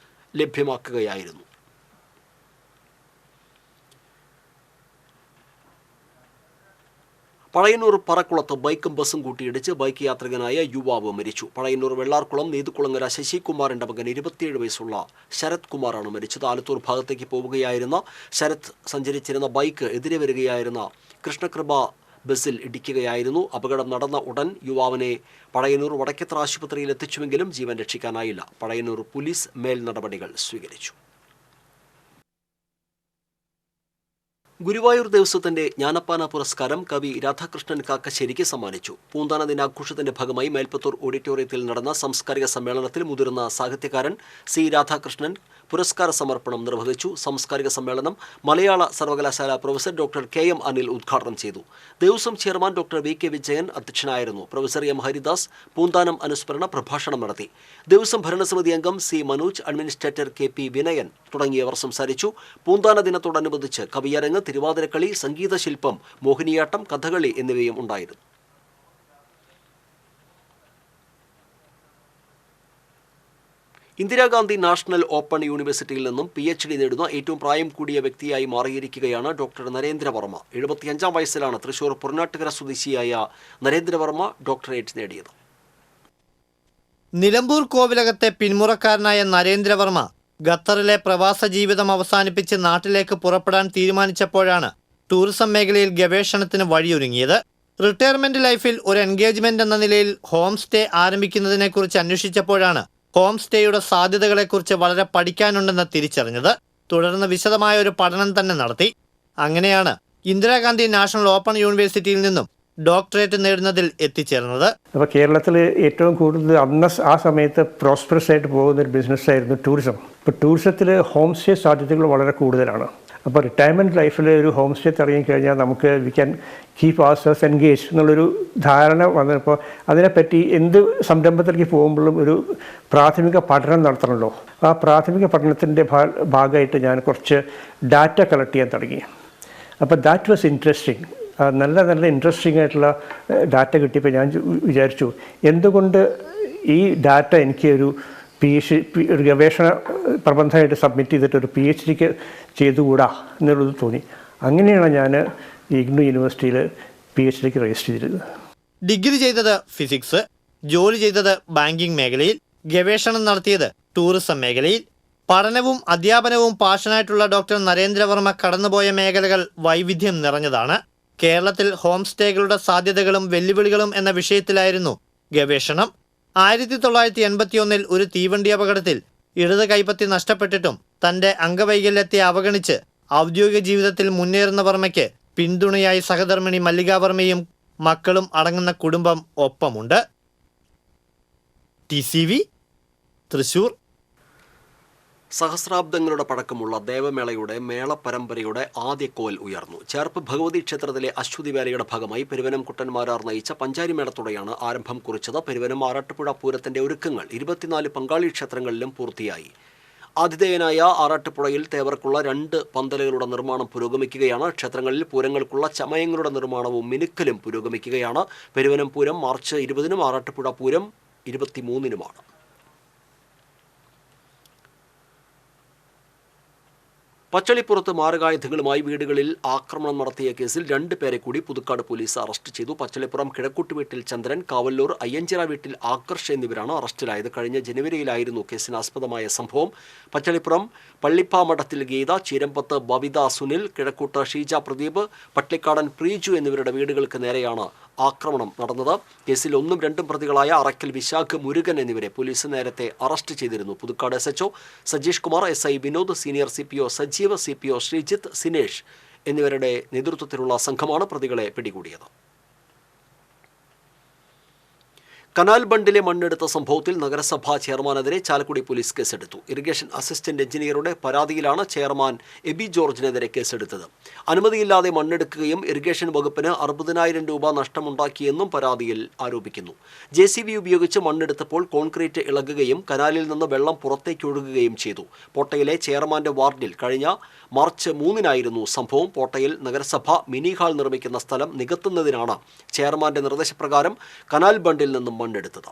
ലഭ്യമാക്കുകയായിരുന്നു. പഴയന്നൂർ പറക്കുളത്ത് ബൈക്കും ബസും കൂട്ടിയിടിച്ച് ബൈക്ക് യാത്രികനായ യുവാവ് മരിച്ചു. പഴയന്നൂർ വെള്ളാർക്കുളം നീതുകുളങ്ങര ശശികുമാറിന്റെ മകൻ 27 വയസ്സുള്ള ശരത് കുമാറാണ് മരിച്ചത്. ആലത്തൂർ ഭാഗത്തേക്ക് പോവുകയായിരുന്ന ശരത് സഞ്ചരിച്ചിരുന്ന ബൈക്ക് എതിരെ വരികയായിരുന്ന കൃഷ്ണകൃപ ബസ്സിൽ ഇടിക്കുകയായിരുന്നു. അപകടം നടന്ന ഉടൻ യുവാവിനെ പഴയന്നൂർ വടക്കേത്തറ ആശുപത്രിയിൽ എത്തിച്ചുവെങ്കിലും ജീവൻ രക്ഷിക്കാനായില്ല. പഴയന്നൂർ പോലീസ് മേൽ നടപടികൾ സ്വീകരിച്ചു. ഗുരുവായൂർ ദേവസ്വത്തിന്റെ ജ്ഞാനപ്പാന പുരസ്കാരം കവി രാധാകൃഷ്ണൻ കാക്കശ്ശേരിക്ക് സമ്മാനിച്ചു. പൂന്താന ദിനാഘോഷത്തിന്റെ ഭാഗമായി മേൽപ്പത്തൂർ ഓഡിറ്റോറിയത്തിൽ നടന്ന സാംസ്കാരിക സമ്മേളനത്തിൽ മുതിർന്ന സാഹിത്യകാരൻ C രാധാകൃഷ്ണൻ പുരസ്കാര സമർപ്പണം നിർവഹിച്ചു. സാംസ്കാരിക സമ്മേളനം മലയാള സർവകലാശാല പ്രൊഫസർ ഡോക്ടർ KM അനിൽ ഉദ്ഘാടനം ചെയ്തു. Devaswom chairman doctor VK Vijayan അധ്യക്ഷനായിരുന്നു. പ്രൊഫസർ M ഹരിദാസ് പൂന്താനം അനുസ്മരണ പ്രഭാഷണം നടത്തി. ദേവസ്വം ഭരണസമിതി അംഗം C Manoj, administrator KP Vinayan തുടങ്ങിയവർ സംസാരിച്ചു. പൂന്താന ദിനത്തോടനുബന്ധിച്ച് കവിയരങ്ങ്, തിരുവാതിരക്കളി, സംഗീതശില്പം, മോഹിനിയാട്ടം, കഥകളി എന്നിവയും ഉണ്ടായിരുന്നു. ഇന്ദിരാഗാന്ധി നാഷണൽ ഓപ്പൺ യൂണിവേഴ്സിറ്റിയിൽ നിന്നും PhD നേടുന്ന ഏറ്റവും പ്രായം കൂടിയ വ്യക്തിയായി മാറിയിരിക്കുകയാണ് ഡോക്ടർ നരേന്ദ്രവർമ്മ. 75 വയസ്സിലാണ് തൃശൂർ പുറനാട്ടുകര സ്വദേശിയായ നരേന്ദ്രവർമ്മ ഡോക്ടറേറ്റ് നേടിയത്. നിലമ്പൂർ കോവിലകത്തെ പിന്മുറക്കാരനായ നരേന്ദ്രവർമ്മ ഖത്തറിലെ പ്രവാസ ജീവിതം അവസാനിപ്പിച്ച് നാട്ടിലേക്ക് പുറപ്പെടാൻ തീരുമാനിച്ചപ്പോഴാണ് ടൂറിസം മേഖലയിൽ ഗവേഷണത്തിന് വഴിയൊരുങ്ങിയത്. റിട്ടയർമെന്റ് ലൈഫിൽ ഒരു എൻഗേജ്മെന്റ് എന്ന നിലയിൽ ഹോം സ്റ്റേ ആരംഭിക്കുന്നതിനെക്കുറിച്ച് അന്വേഷിച്ചപ്പോഴാണ് ഹോം സ്റ്റേയുടെ സാധ്യതകളെക്കുറിച്ച് വളരെ പഠിക്കാനുണ്ടെന്ന് തിരിച്ചറിഞ്ഞത്. തുടർന്ന് വിശദമായ ഒരു പഠനം തന്നെ നടത്തി. അങ്ങനെയാണ് ഇന്ദിരാഗാന്ധി നാഷണൽ ഓപ്പൺ യൂണിവേഴ്സിറ്റിയിൽ നിന്നും ഡോക്ടറേറ്റ് നേടുന്നതിൽ എത്തിച്ചേർന്നത്. അപ്പോൾ കേരളത്തിൽ ഏറ്റവും കൂടുതൽ ആ സമയത്ത് പ്രോസ്പെറസ് ആയിട്ട് പോകുന്ന ഒരു ബിസിനസ്സായിരുന്നു ടൂറിസം. ഇപ്പോൾ ടൂറിസത്തിൽ ഹോം സ്റ്റേ സാധ്യതകൾ വളരെ കൂടുതലാണ്. അപ്പോൾ റിട്ടയർമെൻറ്റ് ലൈഫിൽ ഒരു ഹോം സ്റ്റേ തുടങ്ങിക്കഴിഞ്ഞാൽ നമുക്ക് we can keep our self engage എന്നുള്ളൊരു ധാരണ വന്നപ്പോൾ അതിനെപ്പറ്റി എന്ത് സംരംഭത്തിലേക്ക് പോകുമ്പോഴും ഒരു പ്രാഥമിക പഠനം നടത്തണമല്ലോ. ആ പ്രാഥമിക പഠനത്തിൻ്റെ ഭാഗമായിട്ട് ഞാൻ കുറച്ച് ഡാറ്റ കളക്ട് ചെയ്യാൻ തുടങ്ങി. അപ്പോൾ ദാറ്റ് വാസ് ഇൻട്രസ്റ്റിംഗ്. നല്ല ഇൻട്രസ്റ്റിംഗ് ആയിട്ടുള്ള ഡാറ്റ കിട്ടിയപ്പോൾ ഞാൻ വിചാരിച്ചു എന്തുകൊണ്ട് ഈ ഡാറ്റ എനിക്ക് ഒരു ഒരു ഗവേഷണ പ്രബന്ധമായിട്ട് സബ്മിറ്റ് ചെയ്തിട്ട് ഒരു PhD ചെയ്തുകൂടാ എന്നുള്ളത് തോന്നി. അങ്ങനെയാണ് ഞാൻ ഇഗ്നു യൂണിവേഴ്സിറ്റിയിൽ PhD രജിസ്റ്റർ ചെയ്തത്. ഡിഗ്രി ചെയ്തത് ഫിസിക്സ്, ജോലി ചെയ്തത് ബാങ്കിംഗ് മേഖലയിൽ, ഗവേഷണം നടത്തിയത് ടൂറിസം മേഖലയിൽ. പഠനവും അധ്യാപനവും പാഷനായിട്ടുള്ള ഡോക്ടർ നരേന്ദ്രവർമ്മ കടന്നുപോയ മേഖലകൾ വൈവിധ്യം നിറഞ്ഞതാണ്. കേരളത്തിൽ ഹോം സ്റ്റേകളുടെ സാധ്യതകളും വെല്ലുവിളികളും എന്ന വിഷയത്തിലായിരുന്നു ഗവേഷണം. 1981 ഒരു തീവണ്ടി അപകടത്തിൽ ഇടത് കൈപ്പത്തി നഷ്ടപ്പെട്ടിട്ടും തന്റെ അംഗവൈകല്യത്തെ അവഗണിച്ച് ഔദ്യോഗിക ജീവിതത്തിൽ മുന്നേറുന്ന വർമ്മയ്ക്ക് പിന്തുണയായി സഹധർമ്മിണി മല്ലിക വർമ്മയും മക്കളും അടങ്ങുന്ന കുടുംബം ഒപ്പമുണ്ട്. TCV തൃശൂർ. സഹസ്രാബ്ദങ്ങളുടെ പഴക്കമുള്ള ദേവമേളയുടെ മേള പരമ്പരയുടെ ആദ്യ കോൽ ഉയർന്നു. ചേർപ്പ് ഭഗവതി ക്ഷേത്രത്തിലെ അശ്വതി വേലയുടെ ഭാഗമായി പെരുവനം കുട്ടന്മാരാർ നയിച്ച പഞ്ചാരി മേളത്തോടെയാണ് ആരംഭം കുറിച്ചത്. പെരുവനം ആറാട്ടുപുഴ പൂരത്തിന്റെ ഒരുക്കങ്ങൾ 24 പങ്കാളി ക്ഷേത്രങ്ങളിലും പൂർത്തിയായി. ആതിഥേയനായ ആറാട്ടുപുഴയിൽ തേവർക്കുള്ള 2 പന്തലുകളുടെ നിർമ്മാണം പുരോഗമിക്കുകയാണ്. ക്ഷേത്രങ്ങളിൽ പൂരങ്ങൾക്കുള്ള ചമയങ്ങളുടെ നിർമ്മാണവും മിനുക്കലും പുരോഗമിക്കുകയാണ്. പെരുവനം പൂരം മാർച്ച് 20-നും ആറാട്ടുപുഴ പൂരം 23-നുമാണ്. പച്ചളിപ്പുറത്ത് മാരകായുധങ്ങളുമായി വീടുകളിൽ ആക്രമണം നടത്തിയ കേസിൽ 2 പേരെ കൂടി പുതുക്കാട് പോലീസ് അറസ്റ്റ് ചെയ്തു. പച്ചളിപ്പുറം കിഴക്കൂട്ട് വീട്ടിൽ ചന്ദ്രൻ, കാവല്ലൂർ അയ്യഞ്ചിറ വീട്ടിൽ ആകർഷ് എന്നിവരാണ് അറസ്റ്റിലായത്. കഴിഞ്ഞ ജനുവരിയിലായിരുന്നു കേസിനാസ്പദമായ സംഭവം. പച്ചളിപ്പുറം പള്ളിപ്പാമഠത്തിൽ ഗീത, ചീരമ്പത്ത് ബവിത സുനിൽ, കിഴക്കൂട്ട് ഷീജ പ്രദീപ്, പട്ലിക്കാടൻ പ്രീജു എന്നിവരുടെ വീടുകൾക്ക് നേരെയാണ് ആക്രമണം നടന്നത്. കേസിൽ 1ഉം 2ഉം പ്രതികളായ അറക്കൽ വിശാഖ്, മുരുകൻ എന്നിവരെ പോലീസ് നേരത്തെ അറസ്റ്റ് ചെയ്തിരുന്നു. Puthukkad SHO Sajeesh Kumar, SI Vinod, senior CPO Sajeev, CPO Sreejith, Sinesh എന്നിവരുടെ നേതൃത്വത്തിലുള്ള സംഘമാണ് പ്രതികളെ പിടികൂടിയത്. കനാൽ ബണ്ടിലെ മണ്ണെടുത്ത സംഭവത്തിൽ നഗരസഭാ ചെയർമാനെതിരെ ചാലക്കുടി പോലീസ് കേസെടുത്തു. ഇറിഗേഷൻ അസിസ്റ്റന്റ് എഞ്ചിനീയറുടെ പരാതിയിലാണ് ചെയർമാൻ എബി ജോർജിനെതിരെ കേസെടുത്തത്. അനുമതിയില്ലാതെ മണ്ണെടുക്കുകയും ഇറിഗേഷൻ വകുപ്പിന് 60,000 രൂപ നഷ്ടമുണ്ടാക്കിയെന്നും പരാതിയിൽ ആരോപിക്കുന്നു. JCB ഉപയോഗിച്ച് മണ്ണെടുത്തപ്പോൾ കോൺക്രീറ്റ് ഇളകുകയും കനാലിൽ നിന്ന് വെള്ളം പുറത്തേക്ക് ഒഴുകുകയും ചെയ്തു. പോട്ടയിലെ ചെയർമാന്റെ വാർഡിൽ കഴിഞ്ഞ മാർച്ച് 3-നായിരുന്നു സംഭവം. പോട്ടയിൽ നഗരസഭ മിനി ഹാൾ നിർമ്മിക്കുന്ന സ്ഥലം നികത്തുന്നതിനാണ് ചെയർമാന്റെ നിർദ്ദേശപ്രകാരം കനാൽ ബണ്ടിൽ നിന്നും മണ്ണെടുത്തത്.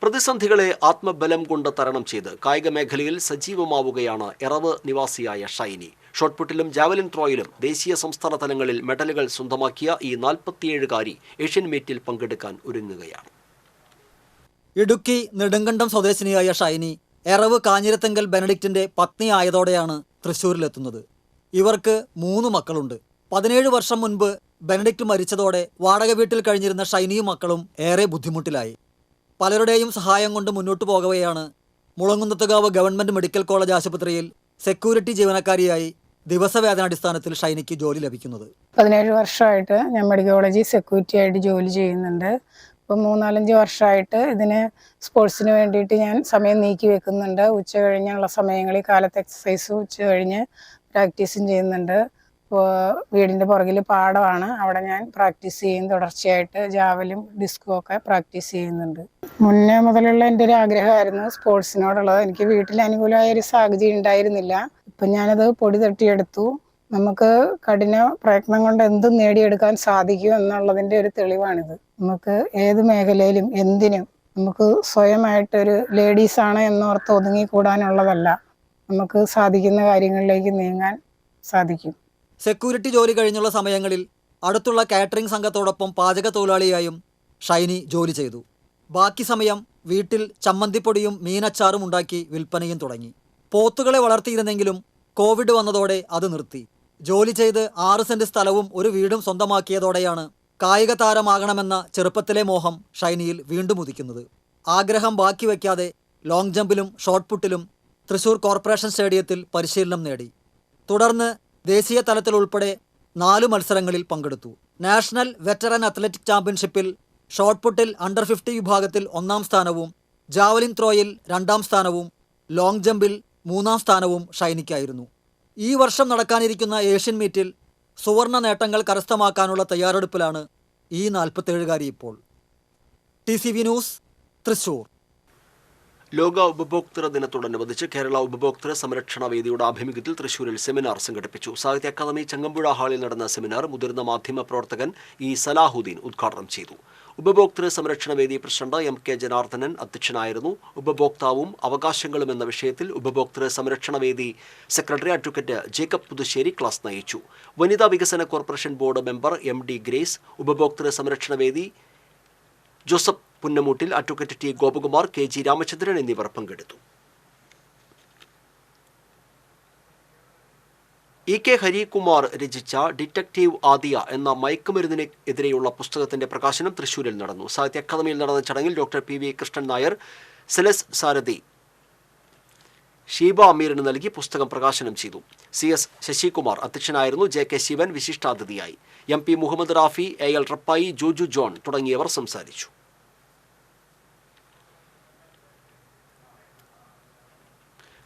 പ്രതിസന്ധികളെ ആത്മബലം കൊണ്ട് തരണം ചെയ്ത് കായിക മേഖലയിൽ സജീവമാവുകയാണ് എറവ് നിവാസിയായ ഷൈനി. ഷോട്ട്പുട്ടിലും ജാവലിൻ ത്രോയിലും ദേശീയ സംസ്ഥാന തലങ്ങളിൽ മെഡലുകൾ സ്വന്തമാക്കിയ ഈ 47-കാരി ഏഷ്യൻ മീറ്റിൽ പങ്കെടുക്കാൻ ഒരുങ്ങുകയാണ്. ഇടുക്കി നെടുങ്കണ്ടം സ്വദേശിനിയായ ഷൈനി എറവ് കാഞ്ഞിരത്തെങ്കൽ ബെനഡിക്റ്റിന്റെ പത്നി ആയതോടെയാണ് തൃശ്ശൂരിലെത്തുന്നത്. ഇവർക്ക് 3 മക്കളുണ്ട്. 17 വർഷം മുൻപ് ബെനഡിക്റ്റ് മരിച്ചതോടെ വാടക വീട്ടിൽ കഴിഞ്ഞിരുന്ന ഷൈനിയും മക്കളും ഏറെ ബുദ്ധിമുട്ടിലായി. പലരുടെയും സഹായം കൊണ്ട് മുന്നോട്ടു പോകവെയാണ് മുളങ്കുന്നത്തുകാവ് ഗവൺമെന്റ് മെഡിക്കൽ കോളേജ് ആശുപത്രിയിൽ സെക്യൂരിറ്റി ജീവനക്കാരിയായി ദിവസവേതനാടിസ്ഥാനത്തിൽ ഷൈനിക്ക് ജോലി ലഭിക്കുന്നത്. 17 വർഷമായിട്ട് ഞാൻ മെഡിക്കൽ കോളേജിൽ സെക്യൂരിറ്റി ആയിട്ട് ജോലി ചെയ്യുന്നുണ്ട്. ഇപ്പം 3-4 വർഷമായിട്ട് ഇതിന് സ്പോർട്സിന് വേണ്ടിയിട്ട് ഞാൻ സമയം നീക്കി വെക്കുന്നുണ്ട്. ഉച്ച കഴിഞ്ഞുള്ള സമയങ്ങളിൽ കാലത്ത് എക്സസൈസും ഉച്ച കഴിഞ്ഞ് പ്രാക്ടീസും ചെയ്യുന്നുണ്ട്. വീടിൻ്റെ പുറകിൽ പാടമാണ്, അവിടെ ഞാൻ പ്രാക്ടീസ് ചെയ്യും. തുടർച്ചയായിട്ട് ജാവലും ഡിസ്കും ഒക്കെ പ്രാക്ടീസ് ചെയ്യുന്നുണ്ട്. മുന്നേ മുതലുള്ള എൻ്റെ ഒരു ആഗ്രഹമായിരുന്നു സ്പോർട്സിനോടുള്ളത്. എനിക്ക് വീട്ടിൽ അനുകൂലമായ ഒരു സാഹചര്യം ഉണ്ടായിരുന്നില്ല. ഇപ്പം ഞാനത് പൊടി തട്ടിയെടുത്തു. നമുക്ക് കഠിന പ്രയത്നം കൊണ്ട് എന്തും നേടിയെടുക്കാൻ സാധിക്കും എന്നുള്ളതിൻ്റെ ഒരു തെളിവാണിത്. നമുക്ക് ഏത് മേഖലയിലും എന്തിനും നമുക്ക് സ്വയമായിട്ടൊരു ലേഡീസാണ് എന്നോർത്ത് ഒതുങ്ങിക്കൂടാനുള്ളതല്ല. നമുക്ക് സാധിക്കുന്ന കാര്യങ്ങളിലേക്ക് നീങ്ങാൻ സാധിക്കും. സെക്യൂരിറ്റി ജോലി കഴിഞ്ഞുള്ള സമയങ്ങളിൽ അടുത്തുള്ള കാറ്ററിംഗ് സംഘത്തോടൊപ്പം പാചക തൊഴിലാളിയായും ഷൈനി ജോലി ചെയ്തു. ബാക്കി സമയം വീട്ടിൽ ചമ്മന്തിപ്പൊടിയും മീനച്ചാറും ഉണ്ടാക്കി വിൽപ്പനയും തുടങ്ങി. പോത്തുകളെ വളർത്തിയിരുന്നെങ്കിലും കോവിഡ് വന്നതോടെ അത് നിർത്തി. ജോലി ചെയ്ത് 6 സെന്റ് സ്ഥലവും ഒരു വീടും സ്വന്തമാക്കിയതോടെയാണ് കായിക താരമാകണമെന്ന ചെറുപ്പത്തിലെ മോഹം ഷൈനിയിൽ വീണ്ടും ഉദിക്കുന്നത്. ആഗ്രഹം ബാക്കി വയ്ക്കാതെ ലോങ് ജമ്പിലും ഷോട്ട് പുട്ടിലും തൃശൂർ കോർപ്പറേഷൻ സ്റ്റേഡിയത്തിൽ പരിശീലനം നേടി. തുടർന്ന് ദേശീയ തലത്തിലുൾപ്പെടെ 4 മത്സരങ്ങളിൽ പങ്കെടുത്തു. നാഷണൽ വെറ്ററൻ അത്ലറ്റിക് ചാമ്പ്യൻഷിപ്പിൽ ഷോട്ട് പുട്ടിൽ അണ്ടർ 50 വിഭാഗത്തിൽ 1-ാം സ്ഥാനവും ജാവലിൻ ത്രോയിൽ 2-ാം സ്ഥാനവും ലോങ് ജമ്പിൽ 3-ാം സ്ഥാനവും ഷൈനിക്കായിരുന്നു. ഈ വർഷം നടക്കാനിരിക്കുന്ന ഏഷ്യൻ മീറ്റിൽ സുവർണ നേട്ടങ്ങൾ കരസ്ഥമാക്കാനുള്ള തയ്യാറെടുപ്പിലാണ് ഈ 47കാരി ഇപ്പോൾ. TCV news, Thrissur. ലോക ഉപഭോക്തൃ ദിനത്തോടനുബന്ധിച്ച് കേരള ഉപഭോക്തൃ സംരക്ഷണ വേദിയുടെ ആഭിമുഖ്യത്തിൽ തൃശൂരിൽ സെമിനാർ സംഘടിപ്പിച്ചു. സാഹിത്യ അക്കാദമി ചങ്ങമ്പുഴ ഹാളിൽ നടന്ന സെമിനാർ മുതിർന്ന മാധ്യമ പ്രവർത്തകൻ ഇ സലാഹുദ്ദീൻ ഉദ്ഘാടനം ചെയ്തു. ഉപഭോക്തൃ സംരക്ഷണ വേദി പ്രസിഡന്റ് MK ജനാർദ്ദനൻ അധ്യക്ഷനായിരുന്നു. ഉപഭോക്താവും അവകാശങ്ങളും എന്ന വിഷയത്തിൽ ഉപഭോക്തൃ സംരക്ഷണ വേദി secretary advocate Jacob Puthussery class നയിച്ചു. വനിതാ വികസന corporation board member MD Grace, ഉപഭോക്തൃ സംരക്ഷണ വേദി Joseph Punnamoottil, advocate T Gopakumar, KG Ramachandran എന്നിവർ പങ്കെടുത്തു. EK ഹരികുമാർ രചിച്ച ഡിറ്റക്റ്റീവ് ആദിയ എന്ന മയക്കുമരുന്നിന് എതിരെയുള്ള പുസ്തകത്തിന്റെ പ്രകാശനം തൃശൂരിൽ നടന്നു. സാഹിത്യ അക്കാദമിയിൽ നടന്ന ചടങ്ങിൽ ഡോക്ടർ PV കൃഷ്ണൻ നായർ, സെലസ് സാരഥി, ഷീബ അമീറിന് നൽകി പുസ്തകം പ്രകാശനം ചെയ്തു. CS ശശികുമാർ അധ്യക്ഷനായിരുന്നു. JK ശിവൻ വിശിഷ്ടാതിഥിയായി. MP Muhammad Rafi, AL Rappai, Joju John തുടങ്ങിയവർ സംസാരിച്ചു.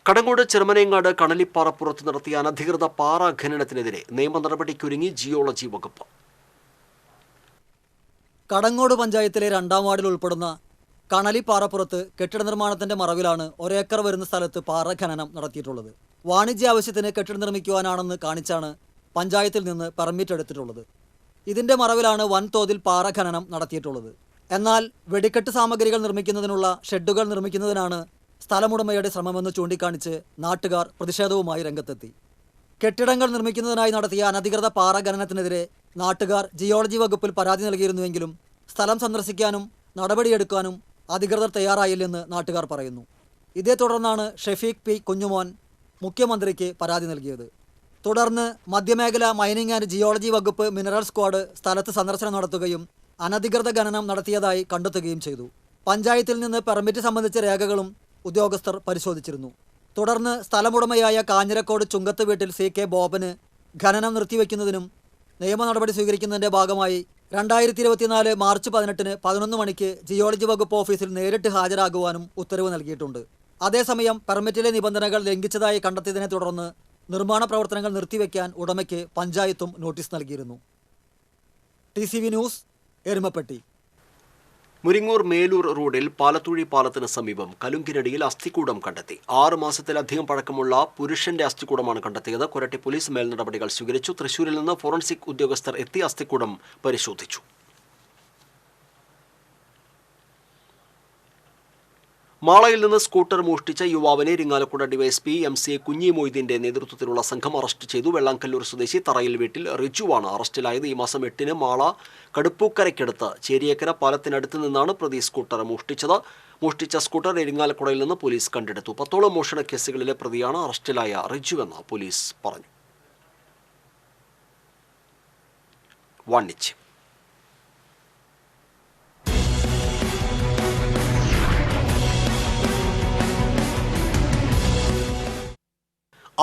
കടങ്ങോട് ചെറുമനേങ്ങാട് കണലിപ്പാറപ്പുറത്ത് നടത്തിയ അനധികൃത പാറ ഖനനത്തിനെതിരെ നിയമ നടപടിക്കൊരുങ്ങി ജിയോളജി വകുപ്പ്. കടങ്ങോട് പഞ്ചായത്തിലെ 2ാം വാർഡിൽ ഉൾപ്പെടുന്ന കണലിപ്പാറപ്പുറത്ത് കെട്ടിട നിർമ്മാണത്തിന്റെ മറവിലാണ് 1 ഏക്കർ വരുന്ന സ്ഥലത്ത് പാറ ഖനനം നടത്തിയിട്ടുള്ളത്. വാണിജ്യ ആവശ്യത്തിന് കെട്ടിടം നിർമ്മിക്കുവാനാണെന്ന് കാണിച്ചാണ് പഞ്ചായത്തിൽ നിന്ന് പെർമിറ്റ് എടുത്തിട്ടുള്ളത്. ഇതിന്റെ മറവിലാണ് വൻതോതിൽ പാറ ഖനനം നടത്തിയിട്ടുള്ളത്. എന്നാൽ വെടിക്കെട്ട് സാമഗ്രികൾ നിർമ്മിക്കുന്നതിനുള്ള ഷെഡുകൾ നിർമ്മിക്കുന്നതിനാണ് സ്ഥലമുടമയുടെ ശ്രമമെന്ന് ചൂണ്ടിക്കാണിച്ച് നാട്ടുകാർ പ്രതിഷേധവുമായി രംഗത്തെത്തി. കെട്ടിടങ്ങൾ നിർമ്മിക്കുന്നതിനായി നടത്തിയ അനധികൃത പാറ ഖനനത്തിനെതിരെ നാട്ടുകാർ ജിയോളജി വകുപ്പിൽ പരാതി നൽകിയിരുന്നുവെങ്കിലും സ്ഥലം സന്ദർശിക്കാനും നടപടിയെടുക്കാനും അധികൃതർ തയ്യാറായില്ലെന്ന് നാട്ടുകാർ പറയുന്നു. ഇതേ തുടർന്നാണ് ഷെഫീഖ് P കുഞ്ഞുമോൻ മുഖ്യമന്ത്രിക്ക് പരാതി നൽകിയത്. തുടർന്ന് മധ്യമേഖല മൈനിങ് ആൻഡ് ജിയോളജി വകുപ്പ് മിനറൽ സ്ക്വാഡ് സ്ഥലത്ത് സന്ദർശനം നടത്തുകയും അനധികൃത ഖനനം നടത്തിയതായി കണ്ടെത്തുകയും ചെയ്തു. പഞ്ചായത്തിൽ നിന്ന് പെർമിറ്റ് സംബന്ധിച്ച രേഖകളും ഉദ്യോഗസ്ഥർ പരിശോധിച്ചിരുന്നു. തുടർന്ന് സ്ഥലമുടമയായ കാഞ്ഞിരക്കോട് ചുങ്കത്ത് വീട്ടിൽ CK ബോബന് ഖനനം നിർത്തിവെക്കുന്നതിനും നിയമ നടപടി സ്വീകരിക്കുന്നതിൻ്റെ ഭാഗമായി 2024 മാർച്ച് 18 11 മണിക്ക് ജിയോളജി വകുപ്പ് ഓഫീസിൽ നേരിട്ട് ഹാജരാകുവാനും ഉത്തരവ് നൽകിയിട്ടുണ്ട്. അതേസമയം പെർമിറ്റിലെ നിബന്ധനകൾ ലംഘിച്ചതായി കണ്ടെത്തിയതിനെ തുടർന്ന് നിർമ്മാണ പ്രവർത്തനങ്ങൾ നിർത്തിവെക്കാൻ ഉടമയ്ക്ക് പഞ്ചായത്തും നോട്ടീസ് നൽകിയിരുന്നു. TCV news, Erumapetty. മുരിങ്ങൂർ മേലൂർ റോഡിൽ പാലത്തുഴി പാലത്തിന് സമീപം കലുങ്കിനടിയിൽ അസ്ഥികൂടം കണ്ടെത്തി. 6 മാസത്തിലധികം പഴക്കമുള്ള പുരുഷന്റെ അസ്ഥികൂടമാണ് കണ്ടെത്തിയത്. കൊരട്ടി പോലീസ് മേൽനടപടികൾ സ്വീകരിച്ചു. തൃശൂരിൽ നിന്ന് ഫോറൻസിക് ഉദ്യോഗസ്ഥർ എത്തി അസ്ഥികൂടം പരിശോധിച്ചു. മാളയിൽ നിന്ന് സ്കൂട്ടർ മോഷ്ടിച്ച യുവാവിനെ ഇരിങ്ങാലക്കുട ഡിവൈഎസ്പി MCA കുഞ്ഞി മൊയ്തീന്റെ നേതൃത്വത്തിലുള്ള സംഘം അറസ്റ്റ് ചെയ്തു. വെള്ളാങ്കല്ലൂർ സ്വദേശി തറയിൽ വീട്ടിൽ റിജുവാണ് അറസ്റ്റിലായത്. ഈ മാസം 8 മാള കടുപ്പൂക്കരയ്ക്കടുത്ത് ചേരിയേക്കര പാലത്തിനടുത്ത് നിന്നാണ് പ്രതി സ്കൂട്ടർ മോഷ്ടിച്ചത്. മോഷ്ടിച്ച സ്കൂട്ടർ ഇരിങ്ങാലക്കുടയിൽ നിന്ന് പോലീസ് കണ്ടെടുത്തു. 10ഓളം മോഷണ കേസുകളിലെ പ്രതിയാണ് അറസ്റ്റിലായ റിജുവെന്ന് പോലീസ് പറഞ്ഞു. വാണിജ്യം.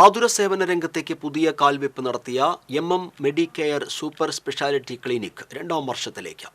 ആതുര സേവന രംഗത്തേക്ക് പുതിയ കാൽവെപ്പ് നടത്തിയ MM Medicare super speciality clinic 2ാം വർഷത്തിലേക്ക്.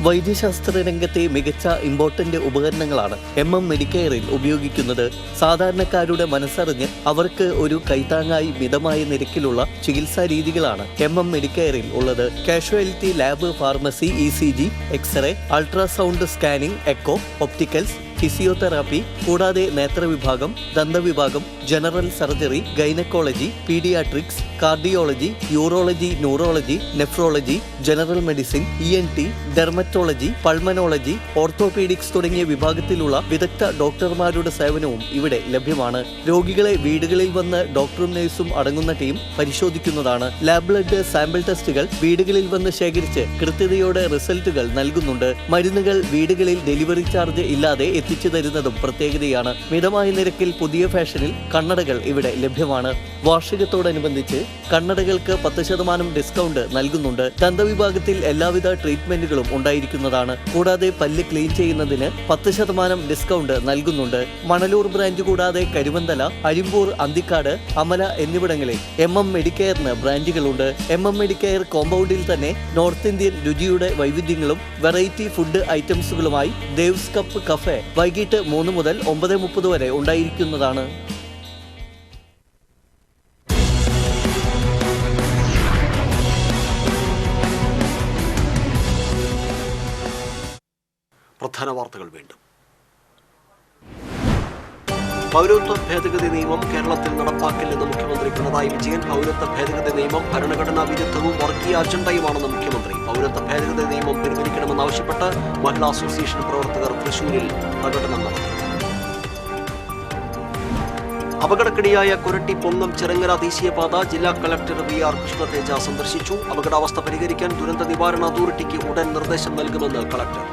വൈദ്യശാസ്ത്ര രംഗത്തെ മികച്ച ഇമ്പോർട്ടന്റ് ഉപകരണങ്ങളാണ് MM മെഡിക്കെയറിൽ ഉപയോഗിക്കുന്നത്. സാധാരണക്കാരുടെ മനസ്സറിഞ്ഞ് അവർക്ക് ഒരു കൈത്താങ്ങായി മിതമായ നിരക്കിലുള്ള ചികിത്സാ രീതികളാണ് MM മെഡിക്കെയറിൽ ഉള്ളത്. Casualty lab, pharmacy, ECG, x-ray, ultrasound scanning, echo, opticals, physiotherapy, കൂടാതെ നേത്രവിഭാഗം, ദന്തവിഭാഗം, general surgery, gynaecology, paediatrics, cardiology, urology, neurology, nephrology, general medicine, ENT, dermatology, pulmonology, orthopaedics തുടങ്ങിയ വിഭാഗത്തിലുള്ള വിദഗ്ധ ഡോക്ടർമാരുടെ സേവനവും ഇവിടെ ലഭ്യമാണ്. രോഗികളെ വീടുകളിൽ വന്ന് ഡോക്ടറും നഴ്സും അടങ്ങുന്ന ടീം പരിശോധിക്കുന്നതാണ്. ലാബ് ബ്ലഡ് സാമ്പിൾ ടെസ്റ്റുകൾ വീടുകളിൽ വന്ന് ശേഖരിച്ച് കൃത്യതയോടെ റിസൾട്ടുകൾ നൽകുന്നുണ്ട്. മരുന്നുകൾ വീടുകളിൽ ഡെലിവറി ചാർജ് ഇല്ലാതെ എത്തിച്ചു തരുന്നതും പ്രത്യേകതയാണ്. മിതമായ നിരക്കിൽ പുതിയ ഫാഷനിൽ കണ്ണടകൾ ഇവിടെ ലഭ്യമാണ്. വാർഷികത്തോടനുബന്ധിച്ച് കണ്ണടകൾക്ക് 10% ഡിസ്കൗണ്ട് നൽകുന്നുണ്ട്. ദന്തവിഭാഗത്തിൽ എല്ലാവിധ ട്രീറ്റ്മെന്റുകളും ഉണ്ടായിരിക്കുന്നതാണ്. കൂടാതെ പല്ല് ക്ലീൻ ചെയ്യുന്നതിന് 10% ഡിസ്കൗണ്ട് നൽകുന്നുണ്ട്. മണലൂർ ബ്രാഞ്ച് കൂടാതെ കരുവന്തല, അരിമ്പൂർ, അന്തിക്കാട്, അമല എന്നിവിടങ്ങളിൽ MM മെഡിക്കെയറിന് ബ്രാഞ്ചുകളുണ്ട്. MM മെഡിക്കെയർ കോമ്പൗണ്ടിൽ തന്നെ നോർത്ത് ഇന്ത്യൻ രുചിയുടെ വൈവിധ്യങ്ങളും വെറൈറ്റി ഫുഡ് ഐറ്റംസുകളുമായി ദേവ്സ് കപ്പ് കഫേ വൈകിട്ട് 3 മുതൽ 9:30 വരെ ഉണ്ടായിരിക്കുന്നതാണ്. പ്രധാന വാർത്തകൾ വീണ്ടും. പൗരത്വ ഭേദഗതി നിയമം കേരളത്തിൽ നടപ്പാക്കില്ലെന്ന് മുഖ്യമന്ത്രി പിണറായി വിജയൻ. പൗരത്വ ഭേദഗതി നിയമം ഭരണഘടനാ വിരുദ്ധവും വർഗീയ അജണ്ടയുമാണെന്ന് മുഖ്യമന്ത്രി. പൗരത്വ ഭേദഗതി നിയമം പിൻവലിക്കണമെന്നാവശ്യപ്പെട്ട് മഹിളാ അസോസിയേഷൻ പ്രവർത്തകർ തൃശൂരിൽ പ്രകടനം നടത്തി. അപകടക്കിണിയായ കൊരട്ടി പൊങ്ങം ചിറങ്ങര ദേശീയപാത ജില്ലാ കളക്ടർ VR കൃഷ്ണതേജ സന്ദർശിച്ചു. അപകടാവസ്ഥ പരിഹരിക്കാൻ ദുരന്ത നിവാരണ അതോറിറ്റിക്ക് ഉടൻ നിർദ്ദേശം നൽകുമെന്ന് കളക്ടർ.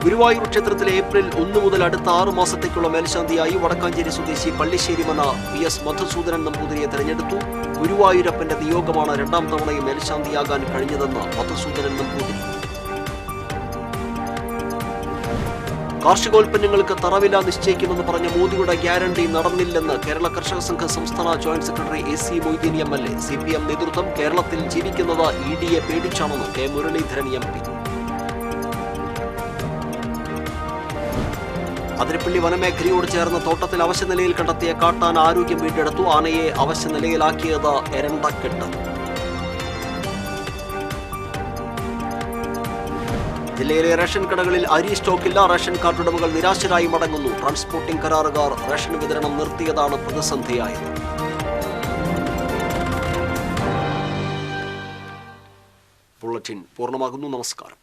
ഗുരുവായൂർ ക്ഷേത്രത്തിലെ ഏപ്രിൽ 1 മുതൽ അടുത്ത 6 മാസത്തേക്കുള്ള മേൽശാന്തിയായി വടക്കാഞ്ചേരി സ്വദേശി പള്ളിശ്ശേരി മന PS മധുസൂദനൻ നമ്പൂതിരിയെ തെരഞ്ഞെടുത്തു. ഗുരുവായൂരപ്പന്റെ നിയോഗമാണ് 2ാം തവണയും മേൽശാന്തിയാകാൻ കഴിഞ്ഞതെന്ന് മധുസൂദനൻ നമ്പൂതിരി. കാർഷികോൽപ്പന്നങ്ങൾക്ക് തറവില നിശ്ചയിക്കുമെന്ന് പറഞ്ഞ മോദിയുടെ ഗ്യാരണ്ടി നടന്നില്ലെന്ന് കേരള കർഷക സംഘ സംസ്ഥാന joint secretary AC Moideen MLA. CPM നേതൃത്വം കേരളത്തിൽ ജീവിക്കുന്നത് EDയെ പേടിച്ചാണെന്ന് K മുരളീധരൻ MP. അതിരപ്പള്ളി വനമേഖലയോട് ചേർന്ന തോട്ടത്തിൽ അവശ്യനിലയിൽ കണ്ടെത്തിയ കാട്ടാന ആരോഗ്യം വീണ്ടെടുത്തു. ആനയെ അവശ്യനിലയിലാക്കിയത് എരണ്ടക്കെട്ട്. ജില്ലയിലെ റേഷൻ കടകളിൽ അരി സ്റ്റോക്കില്ല. റേഷൻ കാർഡ് ഉടമകൾ നിരാശരായി മടങ്ങുന്നു. ട്രാൻസ്പോർട്ടിംഗ് കരാറുകാർ റേഷൻ വിതരണം നിർത്തിയതാണ് പ്രതിസന്ധിയായത്. ബുള്ളറ്റിൻ പൂർണ്ണമാകുന്നു. നമസ്കാരം.